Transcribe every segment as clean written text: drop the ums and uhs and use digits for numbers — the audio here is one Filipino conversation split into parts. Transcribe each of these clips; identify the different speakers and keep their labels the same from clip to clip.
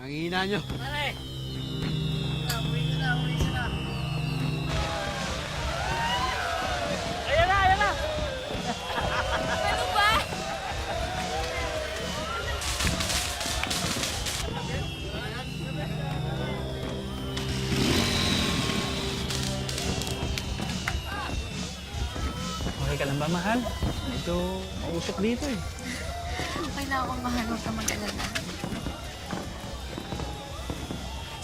Speaker 1: Ang hina nyo.
Speaker 2: Pare!
Speaker 3: Uwi ka na, uwi ka na.
Speaker 2: Ayan na, ayan na!
Speaker 4: Ano ba?
Speaker 2: Okay ka lang ba, mahal? Ito, mausok dito eh.
Speaker 4: Okay na akong mahal, huwag ka mag-alala.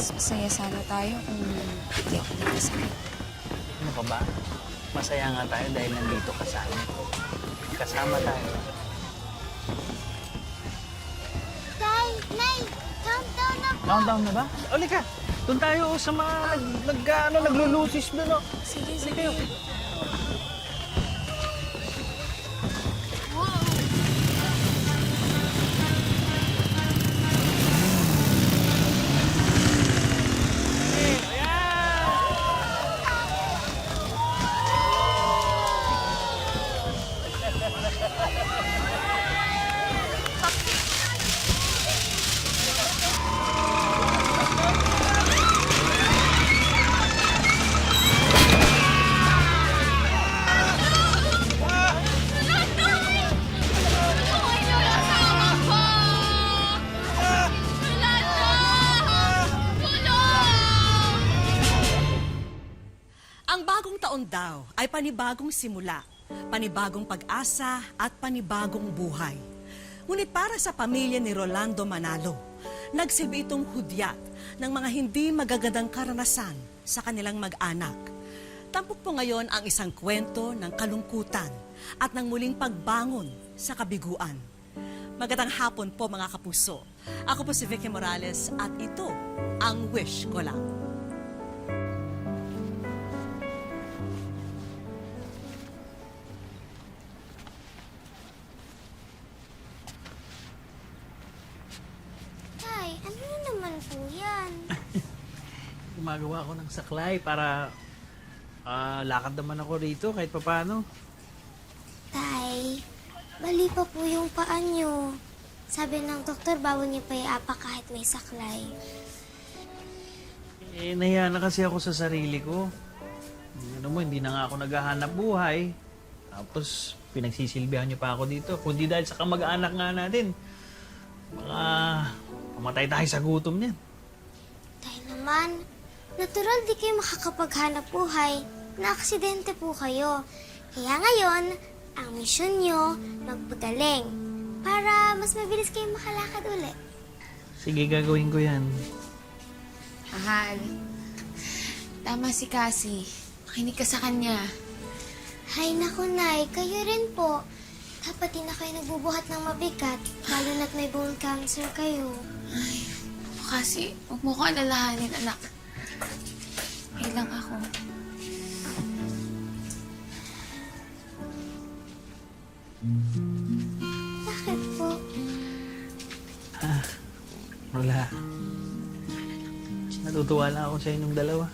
Speaker 4: Mas masaya sana tayo kung hindi ako nagkasakit.
Speaker 2: Ano ka ba? Masaya nga tayo dahil nandito ka sa amin. Kasama tayo.
Speaker 5: Tay, Nay, countdown na po.
Speaker 2: Countdown na ba? Uli ka! Doon tayo sa mga naglulusis doon.
Speaker 4: Sige, sige.
Speaker 6: Ang bagong taon daw ay panibagong simula, panibagong pag-asa at panibagong buhay. Ngunit para sa pamilya ni Rolando Manalo, nagsilbi itong hudyat ng mga hindi magagandang karanasan sa kanilang mag-anak. Tampok po ngayon ang isang kwento ng kalungkutan at ng muling pagbangon sa kabiguan. Magandang hapon po mga kapuso. Ako po si Vicky Morales at ito ang Wish Ko Lang.
Speaker 5: Tay, ano na naman po yan?
Speaker 2: Gumagawa ako ng saklay para lakad naman ako rito kahit papano.
Speaker 5: Tay, mali pa po yung paa nyo. Sabi ng doktor, bawal niyo pa iapak kahit may saklay.
Speaker 2: Nahiya na kasi ako sa sarili ko. Ano mo, hindi na nga ako naghahanap buhay. Tapos, pinagsisilbihan niyo pa ako dito. Kundi dahil sa kamag-anak nga natin. Baka mamatay tayo sa gutom niyan.
Speaker 5: Tay naman, natural di kayo makakapaghanap buhay. Na-aksidente po kayo. Kaya ngayon, ang misyon nyo, magpagaling. Para mas mabilis kayo makalakad ulit.
Speaker 2: Sige, gagawin ko yan.
Speaker 4: Mahal. Tama si Cassie. Makinig ka sa kanya.
Speaker 5: Hay naku, Nay, kayo rin po. Dapat di na kayo nagbubuhat ng mabigat, lalo na't may bone cancer kayo.
Speaker 4: Ay, Cassie, huwag mo ko alalahanin, anak. Okay lang ako.
Speaker 5: Bakit po?
Speaker 2: Wala. Natutuwa lang ako sa inyong dalawa.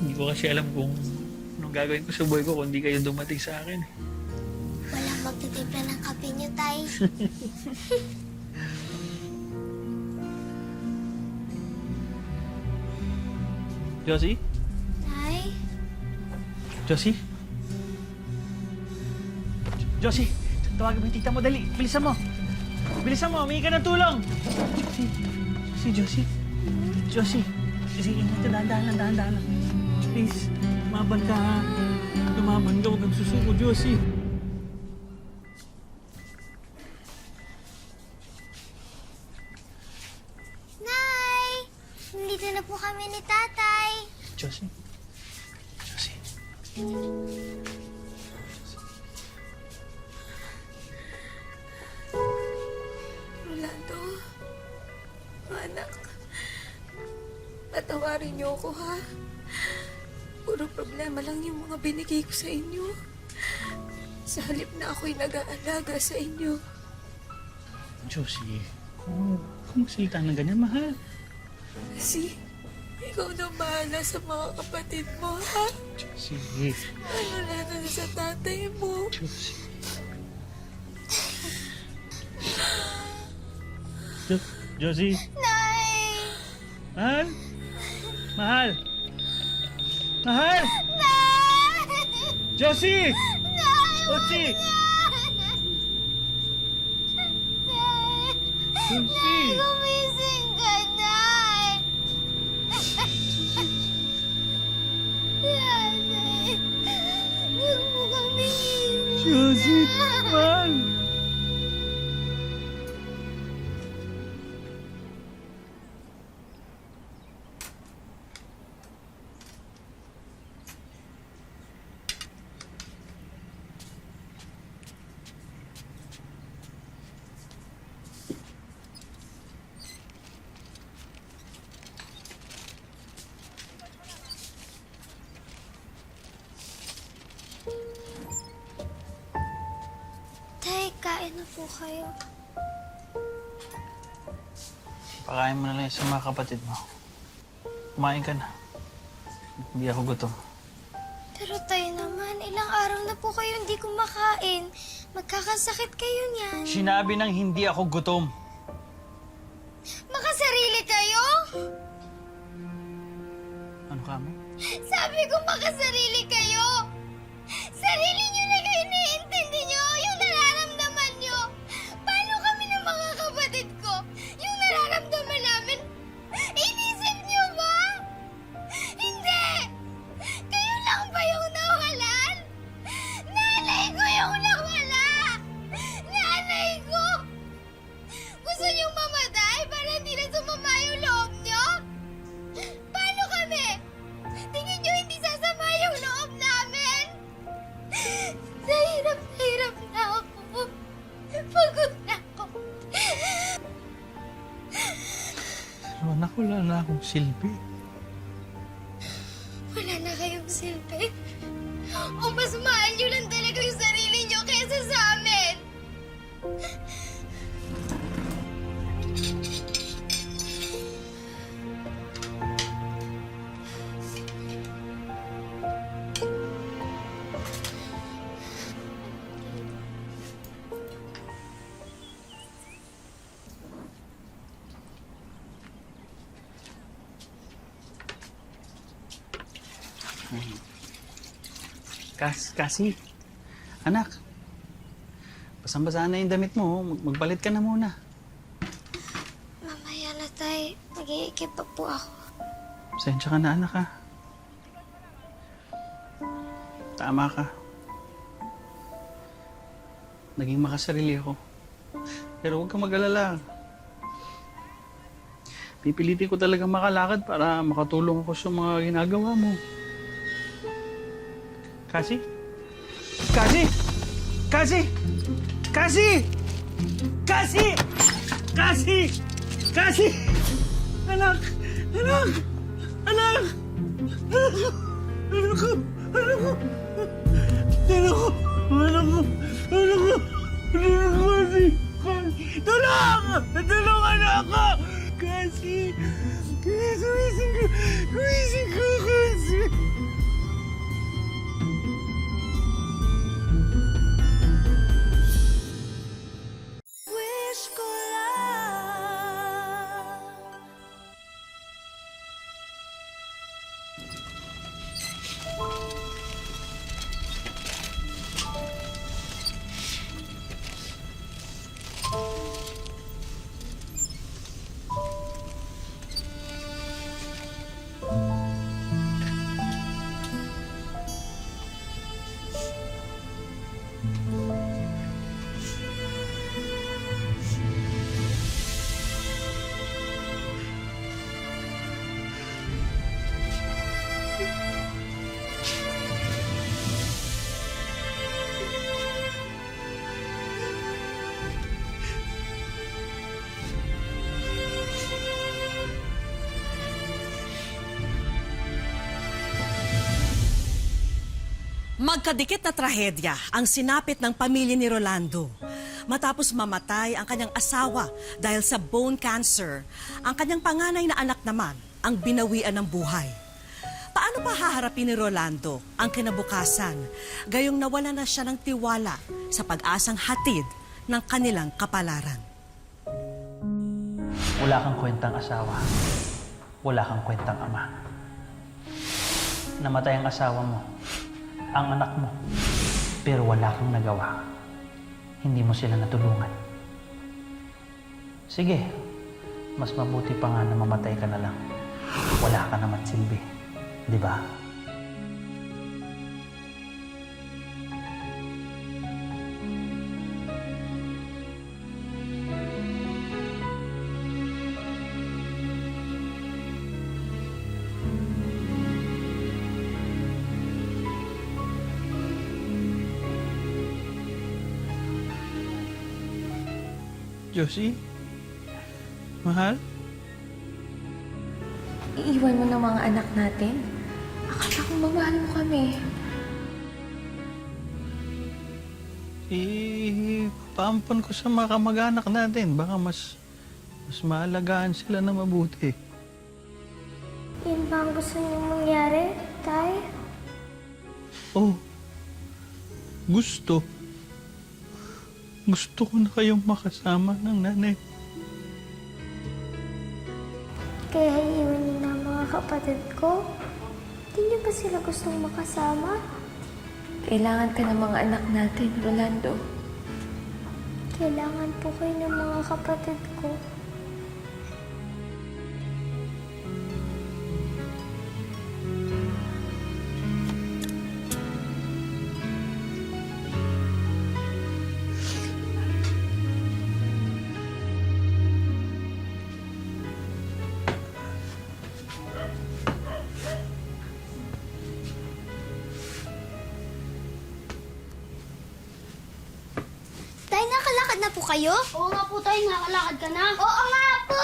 Speaker 2: Hindi ko kasi alam kung anong gagawin ko sa buhay ko kung hindi kayo dumating sa akin.
Speaker 5: Walang magtitimpla ng kape niyo, Tay.
Speaker 2: Josie?
Speaker 5: Tay?
Speaker 2: Josie? Josie, tawagin mo yung tita mo, dali. Bilisan mo. Bilisan mo, humingi ka ng tulong. Si Josie. Josie. Sige, ingat ka, dahan-dahan lang. Please, tumaban ka ha. Tumaban ka, huwag kang susuko, Josie.
Speaker 5: Nay! Nandito na po kami ni Tatay.
Speaker 2: Josie. Josie.
Speaker 4: Rolando, anak, patawarin niyo ako, ha? Puro problema lang yung mga binigay ko sa inyo. Sa halip na ako'y nag-aalaga sa inyo.
Speaker 2: Josie, kung magsalita ng ganyan, mahal.
Speaker 4: Kasi, ikaw na bahala sa mga kapatid mo, ha?
Speaker 2: Josie.
Speaker 4: Ano na sa tatay mo?
Speaker 2: Josie. Josie?
Speaker 5: Nay!
Speaker 2: Mahal? Mahal? Mahal?
Speaker 5: Nay!
Speaker 2: Josie!
Speaker 5: Nay!
Speaker 2: Josie!
Speaker 5: Nay!
Speaker 2: Josie!
Speaker 5: Gumising ka, Nay! Nay! Huwag mo kami iwan.
Speaker 2: Josie! Mahal!
Speaker 5: Tay, kain na po kayo.
Speaker 2: Pakain mo na lang sa mga kapatid mo. Kumain ka na. Hindi ako gutom.
Speaker 5: Pero tayo naman, ilang araw na po kayo hindi kumakain. Magkakasakit kayo niyan.
Speaker 2: Sinabi nang hindi ako gutom.
Speaker 5: Makasarili kayo?
Speaker 2: Ano ka mo?
Speaker 5: Sabi ko makasarili kayo. Sarili niyo na kayo iniintindi niyo yung nararamdaman niyo. Paano kami ng mga kapatid ko? Yung nararamdaman namin, inisip niyo ba? Hindi! Kayo lang ba yung nawalan? Nanay ko yung nawala! Nanay ko! Gusto niyong mamatay para hindi na sumama yung loob niyo? Paano kami? Tingin niyo hindi sasama yung loob namin? Nahirap na ako. Pagod na ako.
Speaker 2: Pero anak, wala na akong silbi.
Speaker 5: Wala na kayong silbi. O mas mahal niyo lang talaga yung sarili niyo kaysa sa amin.
Speaker 2: Kasi, anak, basang-basa na yung damit mo. Magbalit ka na muna.
Speaker 5: Mamaya na tay. Mag-iikip pa po ako.
Speaker 2: Pasensya ka na, anak, ha? Tama ka. Naging makasarili ako. Pero huwag kang mag-alala. Pipilitin ko talaga makalakad para makatulong ako sa mga ginagawa mo. Kasi? Kasi! Kasi! Kasi! Kasi! Kasi! Kasi! Anak! Anak! Anak! Anak ko! Anak ko! Anak ko! Anak ko! Anak ko! Anak ko! Anak ko! Kasi! Tulong! Tulungan ako! Kasi! Gumising ko! Gumising ko! Kasi!
Speaker 6: Wish ko lang Magkadikit na trahedya ang sinapit ng pamilya ni Rolando. Matapos mamatay ang kanyang asawa dahil sa bone cancer, ang kanyang panganay na anak naman ang binawian ng buhay. Paano pa haharapin ni Rolando ang kinabukasan, gayong nawala na siya ng tiwala sa pag-asang hatid ng kanilang kapalaran?
Speaker 2: Wala kang kwentang asawa. Wala kang kwentang ama. Namatay ang asawa mo, ang anak mo, pero wala kang nagawa. Hindi mo sila natulungan. Sige, mas mabuti pa nga na mamatay ka na lang. Wala ka naman silbi, di ba? Josie? Mahal?
Speaker 4: Iiwan mo ng mga anak natin? Akala ko mamahal mo kami.
Speaker 2: Paampon ko sa mga kamag-anak natin. Baka mas maalagaan sila na mabuti.
Speaker 5: Yun ba ang gusto niyo mangyari, Tay?
Speaker 2: Oh, gusto. Gusto ko na kayong makasama ng nanay.
Speaker 5: Kaya iiwan niyo na ang mga kapatid ko? Hindi niyo ba sila gustong makasama?
Speaker 4: Kailangan ka ng mga anak natin, Rolando.
Speaker 5: Kailangan po kayo ng mga kapatid ko. Tay, nakalakad na po kayo? Oo nga po, Tay. Nakalakad ka na. Oo nga po!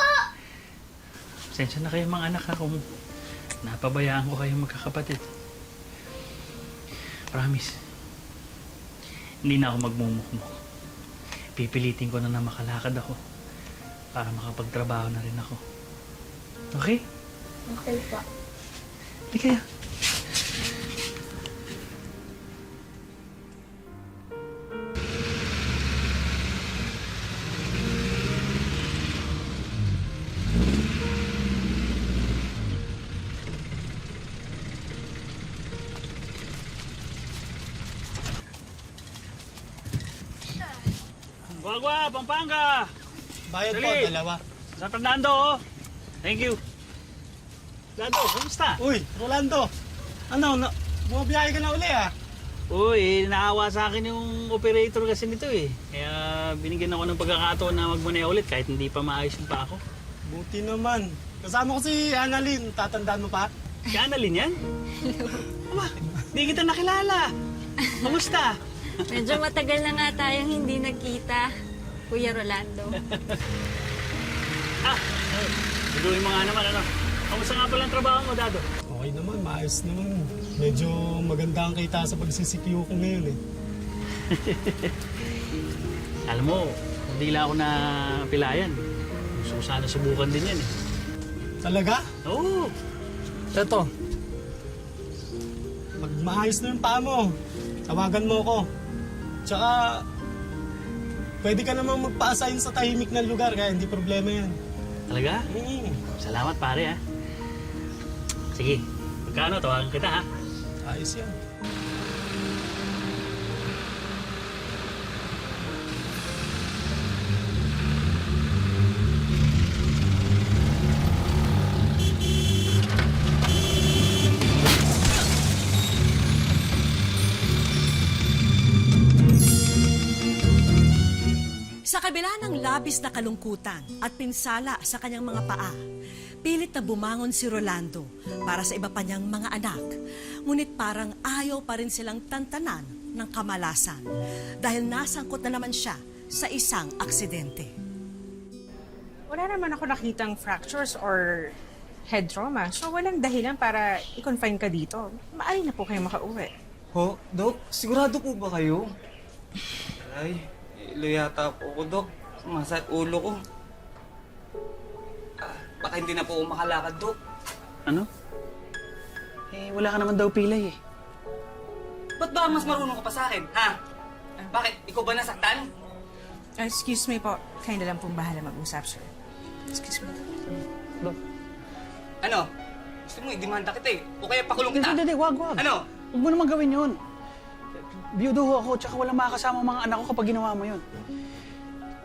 Speaker 2: Sensya na kayo mga anak ha kung napabayaan ko kayong magkakapatid. Promise. Hindi na ako magmumukmuk. Pipilitin ko na makalakad ako para makapagtrabaho na rin ako. Okay?
Speaker 5: Okay po.
Speaker 2: Hindi kaya. Guagua, Pampanga!
Speaker 3: Bayad po,
Speaker 2: Dali.
Speaker 3: dalawa.
Speaker 2: San Fernando, oh. Thank you. Lando, kumusta?
Speaker 3: Uy, Rolando. Bumabiyahe ka na uli ah.
Speaker 2: Uy, naawa sa akin yung operator kasi nito eh. Kaya binigyan ako ng pagkakataon na magmaneho ulit kahit hindi pa maayos yung pa ako.
Speaker 3: Buti naman. Kasama ko si Annalyn. Tatandaan mo pa?
Speaker 2: Si Annalyn yan? Aba, di kita nakilala. Kumusta?
Speaker 1: Medyo matagal na nga tayong hindi nagkita, Kuya Rolando.
Speaker 2: Biguin mo nga naman, ano? Kamusta nga pala ang trabaho mo, Dado?
Speaker 3: Okay naman, maayos naman. Medyo maganda ang kita sa pagsisikyo ko ngayon eh.
Speaker 2: Alam mo, hindi lang ako na pilayan. Gusto ko sana subukan din yan eh.
Speaker 3: Talaga?
Speaker 2: Oo.
Speaker 3: Eto. Pag maayos na yung paa mo, tawagan mo ako. Tsaka, pwede ka namang magpa-assign sa tahimik na lugar, kaya hindi problema yan.
Speaker 2: Talaga? Salamat pare ha. Sige, pagkano, tawagan kita ha.
Speaker 3: Ayos yan.
Speaker 6: Sa kabila ng labis na kalungkutan at pinsala sa kanyang mga paa, pilit na bumangon si Rolando para sa iba pa niyang mga anak. Ngunit parang ayaw pa rin silang tantanan ng kamalasan dahil nasangkot na naman siya sa isang aksidente.
Speaker 7: Wala naman ako nakitang fractures or head trauma. So walang dahilan para i-confine ka dito. Maaari na po kayo makauwi.
Speaker 8: Ho, Dok? Sigurado po ba kayo? Ay, ilo yata po ako, Dok. Sumasakit ulo ko. Baka hindi na po ako makalakad, Dok.
Speaker 2: Ano? Eh, wala ka naman daw pilay eh.
Speaker 8: Ba't ba mas marunong ka pa sa akin, ha? Bakit? Ikaw ba nasaktan?
Speaker 7: Excuse me po. Kayo na lang pong bahala mag-usap, sir.
Speaker 2: Excuse me. Dok.
Speaker 8: Ano? Gusto mo, i-demanda kita eh. O kaya pakulong kita.
Speaker 2: Hindi, wag.
Speaker 8: Ano?
Speaker 2: Huwag mo naman gawin yun. Biyudo ho ako, tsaka walang makakasama ang mga anak ko kapag ginawa mo yun.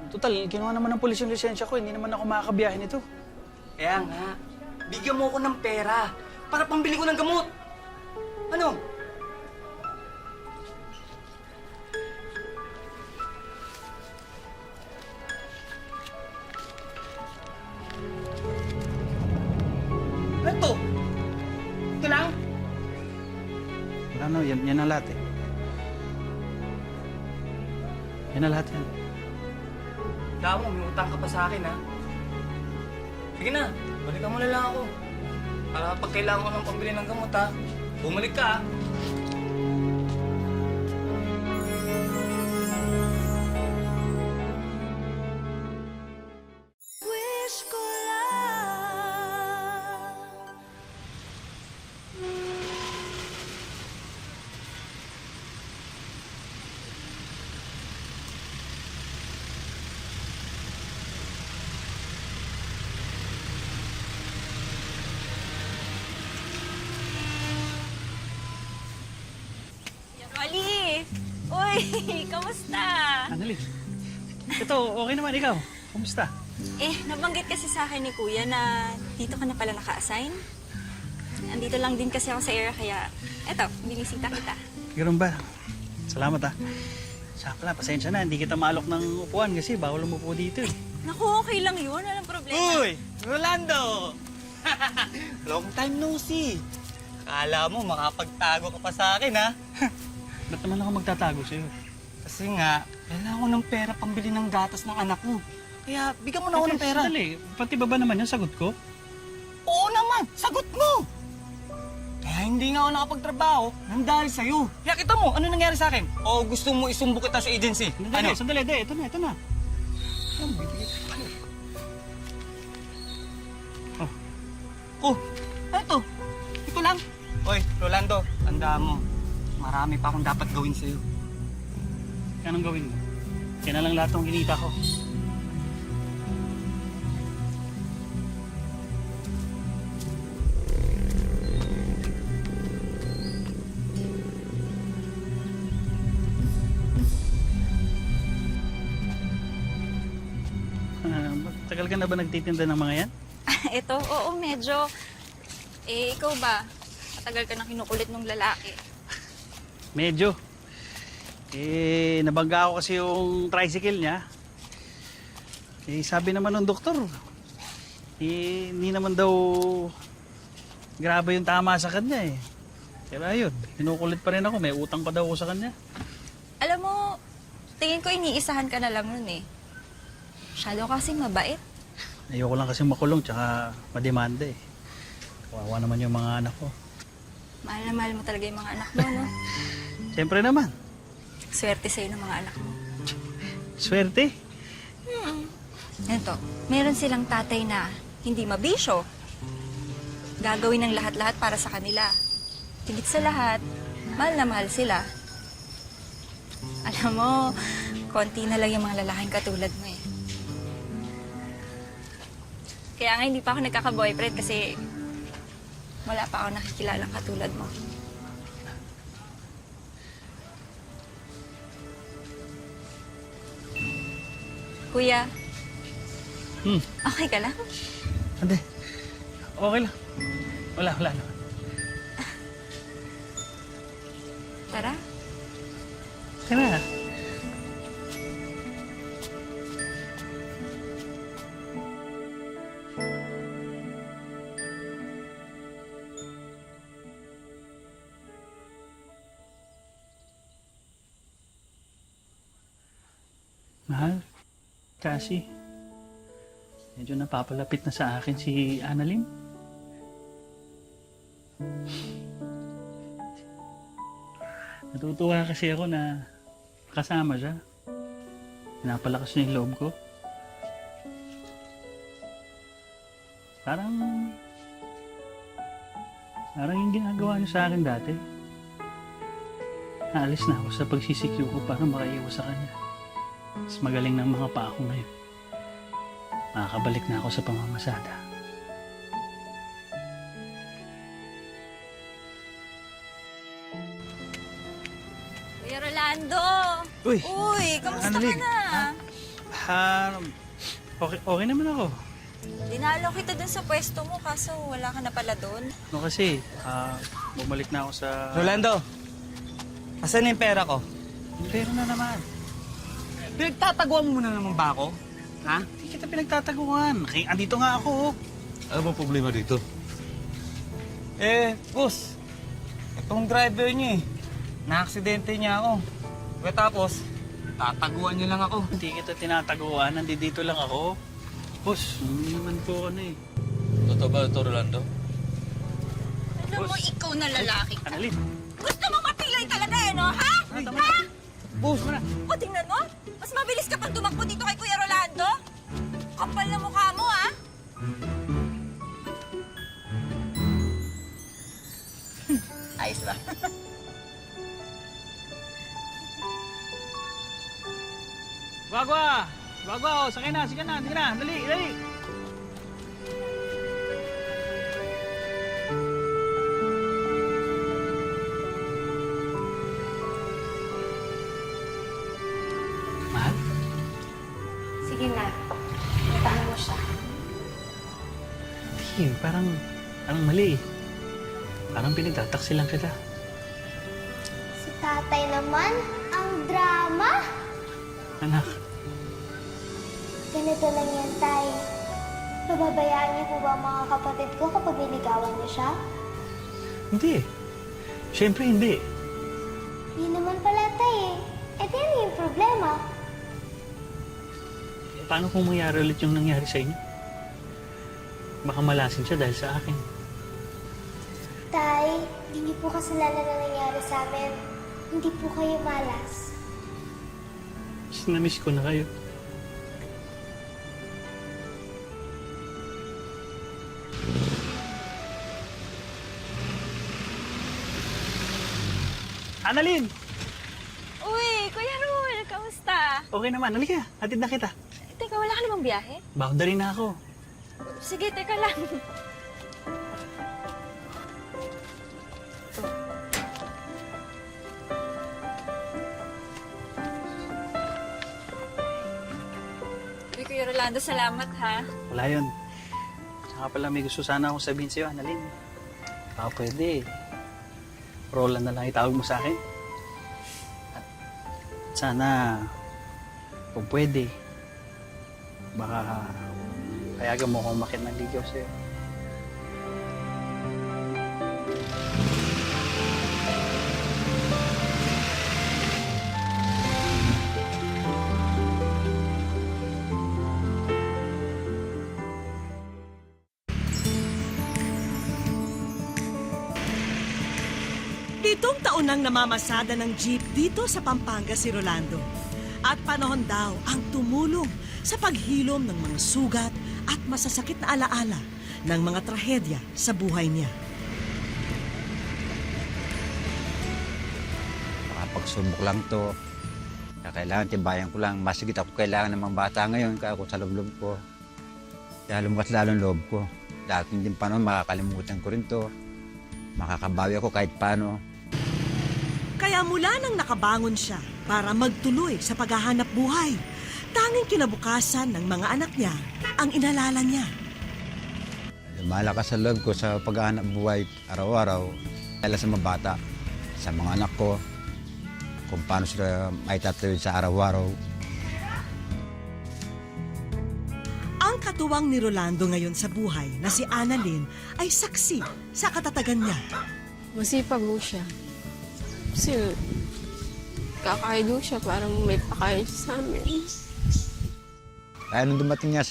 Speaker 2: Total, ginawa naman ng pulis yung lisensya ko, hindi naman ako makakabiyahe nito.
Speaker 8: Kaya nga, bigyan mo ako ng pera para pambili ko ng gamot. Ano? Ano to? Ito lang?
Speaker 2: Wala na, yan ang lahat eh. Yan ang lahat yan.
Speaker 8: Tama, may utang ka pa sa akin, ha? Sige na, balikan mo na lang ako. Para pag kailangan ko ng pambili ng gamot, ha? Bumalik ka, ha?
Speaker 1: Rolly! Uy, kamusta?
Speaker 2: Annalyn. Ito, okay naman ikaw. Kumusta?
Speaker 1: Nabanggit kasi sa akin ni Kuya na dito ka na pala naka-assign. Andito lang din kasi ako sa area kaya eto, binisita kita.
Speaker 2: Ganun ba? Salamat ah. Sakla, pasensya na. Hindi kita maalok ng upuan kasi bawal umupo dito eh.
Speaker 1: Naku, okay lang yun. Walang problema.
Speaker 8: Uy! Rolando! Long time no see. Akala mo makapagtago ka pa sa akin, ha?
Speaker 2: Ba't naman ako magtatago sa'yo?
Speaker 8: Kasi nga, kailangan ko ng pera pambili ng gatas ng anak ko. Kaya bigyan mo na ako ng pera.
Speaker 2: Sandali, pati ba naman yung sagot ko?
Speaker 8: Oo naman, sagot mo! Kaya hindi nga ako nakapagtrabaho nang dahil sa'yo. Kaya kita mo, ano nangyari sa akin? O gusto mo isumbo kita sa agency?
Speaker 2: Sandali, sandali, ito na.
Speaker 8: Oh, eto. Ito lang. Hoy, Rolando, tandaan mo. Marami pa akong dapat gawin sa'yo.
Speaker 2: Anong gawin mo? Yan na lang lahat ng kinita ko. Tagal ka na ba nagtitinda ng mga yan?
Speaker 1: Ito, oo, medyo. Ikaw ba? Matagal ka na kinukulit ng lalaki.
Speaker 2: Medyo. Nabangga ako kasi yung tricycle niya. Sabi naman ng doktor, hindi naman daw grabe yung tama sa kanya eh. Kaya yun, kinukulit pa rin ako. May utang pa daw ako sa kanya.
Speaker 1: Alam mo, tingin ko iniisahan ka na lang nun eh. Masyado kasing mabait.
Speaker 2: Ayoko lang kasi makulong tsaka mademanda eh. Kawawa naman yung mga anak ko.
Speaker 1: Mahal na mahal mo talaga yung mga anak mo, no?
Speaker 2: Siyempre naman.
Speaker 1: Swerte sa'yo ng mga anak mo.
Speaker 2: Swerte.
Speaker 1: Ito, meron silang tatay na hindi mabisyo. Gagawin ng lahat-lahat para sa kanila. Higit sa lahat, mahal na mahal sila. Alam mo, konti na lang yung mga lalaking katulad mo eh. Kaya nga hindi pa ako nagkaka-boyfriend kasi wala pa ako nakikilalang katulad mo. Kuya, okay ka lang?
Speaker 2: Hindi. Okay lang. Wala naman.
Speaker 1: Tara.
Speaker 2: Tara. Mahal, Cassie, medyo napapalapit na sa akin si Annalyn. Natutuwa kasi ako na kasama siya. Pinapalakas niya yung loob ko. Parang yung ginagawa niya sa akin dati. Naalis na ako sa pagsisikyo ko para makaiwas sa kanya. Mas magaling ng mga pa ako ngayon. makakabalik na ako sa pamamasada.
Speaker 1: Kuya Rolando!
Speaker 2: Uy!
Speaker 1: Uy, kamusta ka
Speaker 2: Annalyn,
Speaker 1: na?
Speaker 2: Okay naman ako.
Speaker 1: Dinalo kita dun sa pwesto mo kaso wala ka na pala dun.
Speaker 2: No kasi, bumalik na ako sa...
Speaker 8: Rolando, asan na yung pera ko?
Speaker 2: Pero na naman.
Speaker 8: Pinagtataguan mo na naman ba ako? Ha?
Speaker 2: Hindi kita pinagtataguan. Andito nga ako.
Speaker 9: Ano bang problema dito?
Speaker 8: Boss, itong driver niyo na-aksidente niya ako. Tapos, tataguan niyo lang ako.
Speaker 2: Hindi kita tinataguan. Nandito lang ako. Boss, hindi naman po ano eh.
Speaker 9: Totoo ba ito, Rolando?
Speaker 1: Alam mo, ikaw na lalaki.
Speaker 2: Annalyn.
Speaker 1: Gusto mo mapilay talaga eh, no? Ha? Ha?
Speaker 2: Boss mo na.
Speaker 1: O, tingnan mo. Mas mabilis ka pang tumakbo dito kay Kuya Rolando. Kapal na mukha mo, ha? Ayos ba?
Speaker 2: Wagwa! Wagwa! Sakay na! Sige na! Sige na! Dali! Dali! Mahal?
Speaker 5: Sige na. Itaan mo siya.
Speaker 2: Hindi, parang mali eh. Parang pinagtataksi lang kita.
Speaker 5: Si tatay naman, ang drama.
Speaker 2: Anak,
Speaker 5: Ganito lang yan, tay. Pababayaan niyo po ba ang mga kapatid ko kapag niligawan niyo siya?
Speaker 2: hindi. Siyempre hindi.
Speaker 5: Yun naman pala, tay eh. di ano yung problema?
Speaker 2: Paano kung mangyari ulit yung nangyari sa inyo? Baka malasin siya dahil sa akin.
Speaker 5: Tay, hindi po kasalanan na nangyari sa amin. Hindi po kayo malas.
Speaker 2: Na-miss ko na kayo. Annalyn!
Speaker 1: Uy, Kuya Rul, kamusta?
Speaker 2: Okay naman. Halika. Hatid na kita.
Speaker 1: Teka, wala ka namang biyahe?
Speaker 2: Boundary na ako.
Speaker 1: Sige, teka lang. Uy, Kuya Rolando, salamat ha.
Speaker 2: Wala yun. Saka pala may gusto sana akong sabihin sa'yo, Annalyn. Baka pwede. Roland na lang itawag mo sa akin. At sana, kung pwede, baka payagan mo akong makinaligaw sa'yo.
Speaker 6: Pitong taon nang namamasada ng jeep dito sa Pampanga si Rolando. At panahon daw ang tumulong sa paghilom ng mga sugat at masasakit na alaala ng mga trahedya sa buhay niya.
Speaker 10: Pagsubok lang to. Kailangan tibayan ko lang. Masigit ako kailangan ng mga bata ngayon kaya ako sa loob ko. Kaya lumakas lalo ang loob ko. Dahil hindi pa noon makakalimutan ko rin to. Makakabawi ako kahit paano.
Speaker 6: Kaya mula nang nakabangon siya para magtuloy sa paghahanap buhay, tanging kinabukasan ng mga anak niya ang inalala niya.
Speaker 10: Lumalakas sa loob ko sa paghahanap buhay araw-araw. Dahil sa mga bata, sa mga anak ko, kung paano sila maitatawid sa araw-araw.
Speaker 6: Ang katuwang ni Rolando ngayon sa buhay na si Annalyn ay saksi sa katatagan niya.
Speaker 4: Masipag ho siya. Kasi kakain ho siya, parang may pakain siya sa amin.
Speaker 10: Kaya nung dumating niya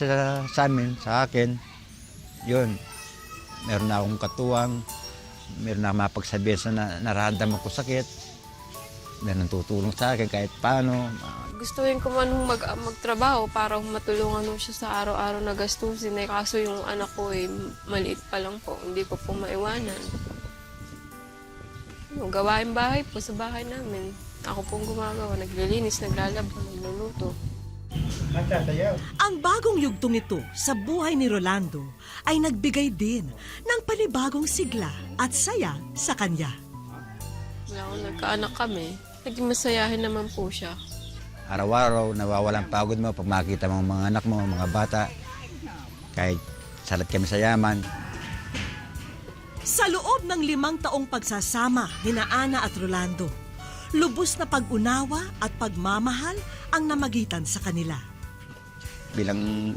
Speaker 10: sa amin, sa akin, yun, meron na akong katuwang, meron na mapagsabihin sa nararamdaman ko sakit, meron tutulong sa akin kahit paano.
Speaker 4: Gustuin ko man magtrabaho para matulungan ho siya sa araw-araw na gastusin. Kaso yung anak ko maliit pa lang po, hindi ko po maiwanan. Gawain bahay po sa bahay namin. Ako pong gumagawa, naglilinis, naglalaba, nagluluto.
Speaker 6: Ang bagong yugtong ito sa buhay ni Rolando ay nagbigay din ng panibagong sigla at saya sa kanya.
Speaker 11: Wala akong nagkaanak kami. Naging masayahin naman po siya.
Speaker 10: Araw-araw, nawawalang pagod mo pag makita mo ang mga anak mo, mga bata. Kahit salat kami sa yaman.
Speaker 6: Sa loob ng 5 taong pagsasama ni Ana at Rolando, lubos na pag-unawa at pagmamahal ang namagitan sa kanila.
Speaker 10: Bilang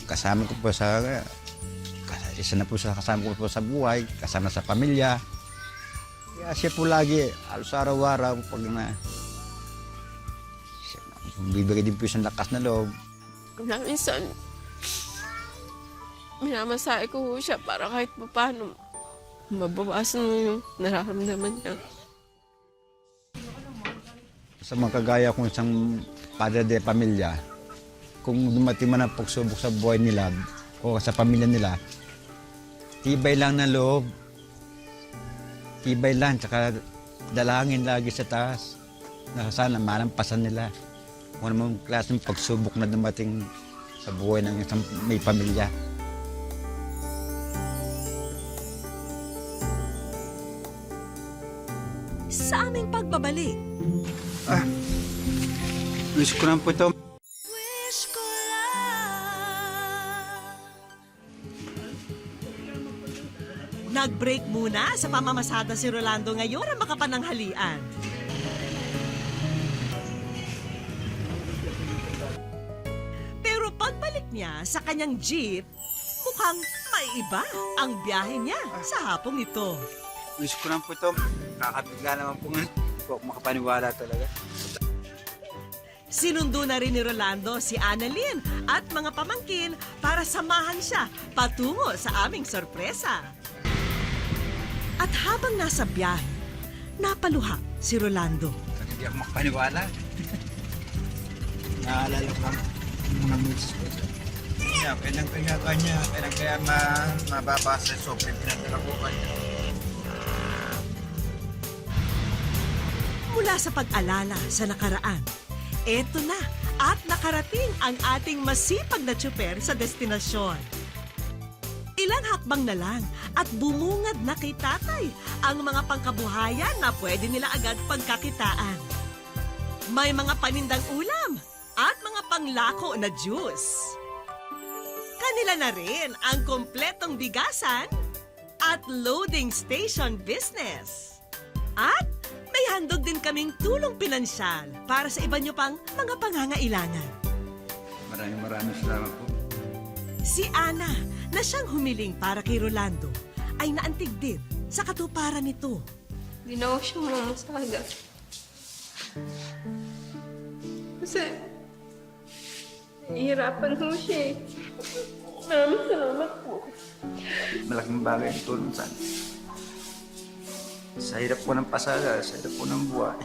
Speaker 10: kasama ko po isa na po sa kasama ko po sa buhay, kasama sa pamilya. Kaya siya po lagi, halos araw-araw, pag bibigay din po isang lakas na loob.
Speaker 11: Minsan, minamasahe ko siya para kahit pa paano mabawasan mo yung nararamdaman niya.
Speaker 10: Sa mga kagaya kong isang padre de pamilya, kung dumating man ang pagsubok sa buhay nila o sa pamilya nila, tibay lang na loob. Tibay lang, tsaka dalangin lagi sa taas na sana malampasan nila kung anong klaseng pagsubok na dumating sa buhay ng isang may pamilya.
Speaker 6: Sa aming pagbabalik,
Speaker 10: Wish ko lang po ito.
Speaker 6: nag-break muna sa pamamasada si Rolando ngayon ang makapananghalian. Pero pagbalik niya sa kanyang jeep, mukhang may iba ang biyahe niya sa hapong ito.
Speaker 10: Wish ko lang po ito. Kakabigla naman po ngayon. Hindi po ako makapaniwala talaga.
Speaker 6: Sinundo na rin ni Rolando si Annalyn at mga pamangkin para samahan siya patungo sa aming sorpresa. At habang nasa biyahe, napaluha si Rolando.
Speaker 10: Hindi ako makapaniwala. Naalala ko mga misis ko. Kailan kaya mababasa sa sobrang pinagdala ko kanya.
Speaker 6: Mula sa pag-alala sa nakaraan, eto na at nakarating ang ating masipag na tsuper sa destinasyon. Ilang hakbang na lang at bumungad na kay tatay ang mga pangkabuhayan na pwede nila agad pagkakitaan. May mga panindang ulam at mga panglako na juice. Kanila na rin ang kompletong bigasan at loading station business. At may handog din kaming tulong pinansyal para sa iba nyo pang mga pangangailangan.
Speaker 10: Maraming salamat po.
Speaker 6: Si Ana, na siyang humiling para kay Rolando, ay naantig din sa katuparan nito.
Speaker 11: Hindi na ako siya mamasada. Kasi, nahihirapan ho siya eh. Maraming salamat po.
Speaker 10: Malaking bagay ang tulong sa akin. Sa hirap po ng pasada, sa hirap po ng buhay.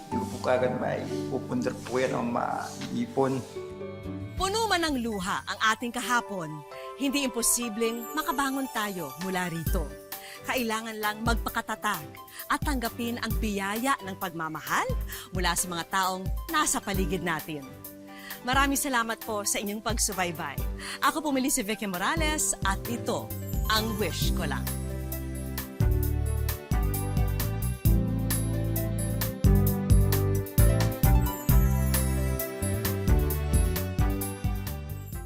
Speaker 10: Hindi ko po kagad pupunter po yan ang maipon.
Speaker 6: Puno man ng luha ang ating kahapon, hindi imposibleng makabangon tayo mula rito. Kailangan lang magpakatatag at tanggapin ang biyaya ng pagmamahal mula sa mga taong nasa paligid natin. Maraming salamat po sa inyong pagsubaybay. Ako po si Vicky Morales at ito ang Wish Ko Lang.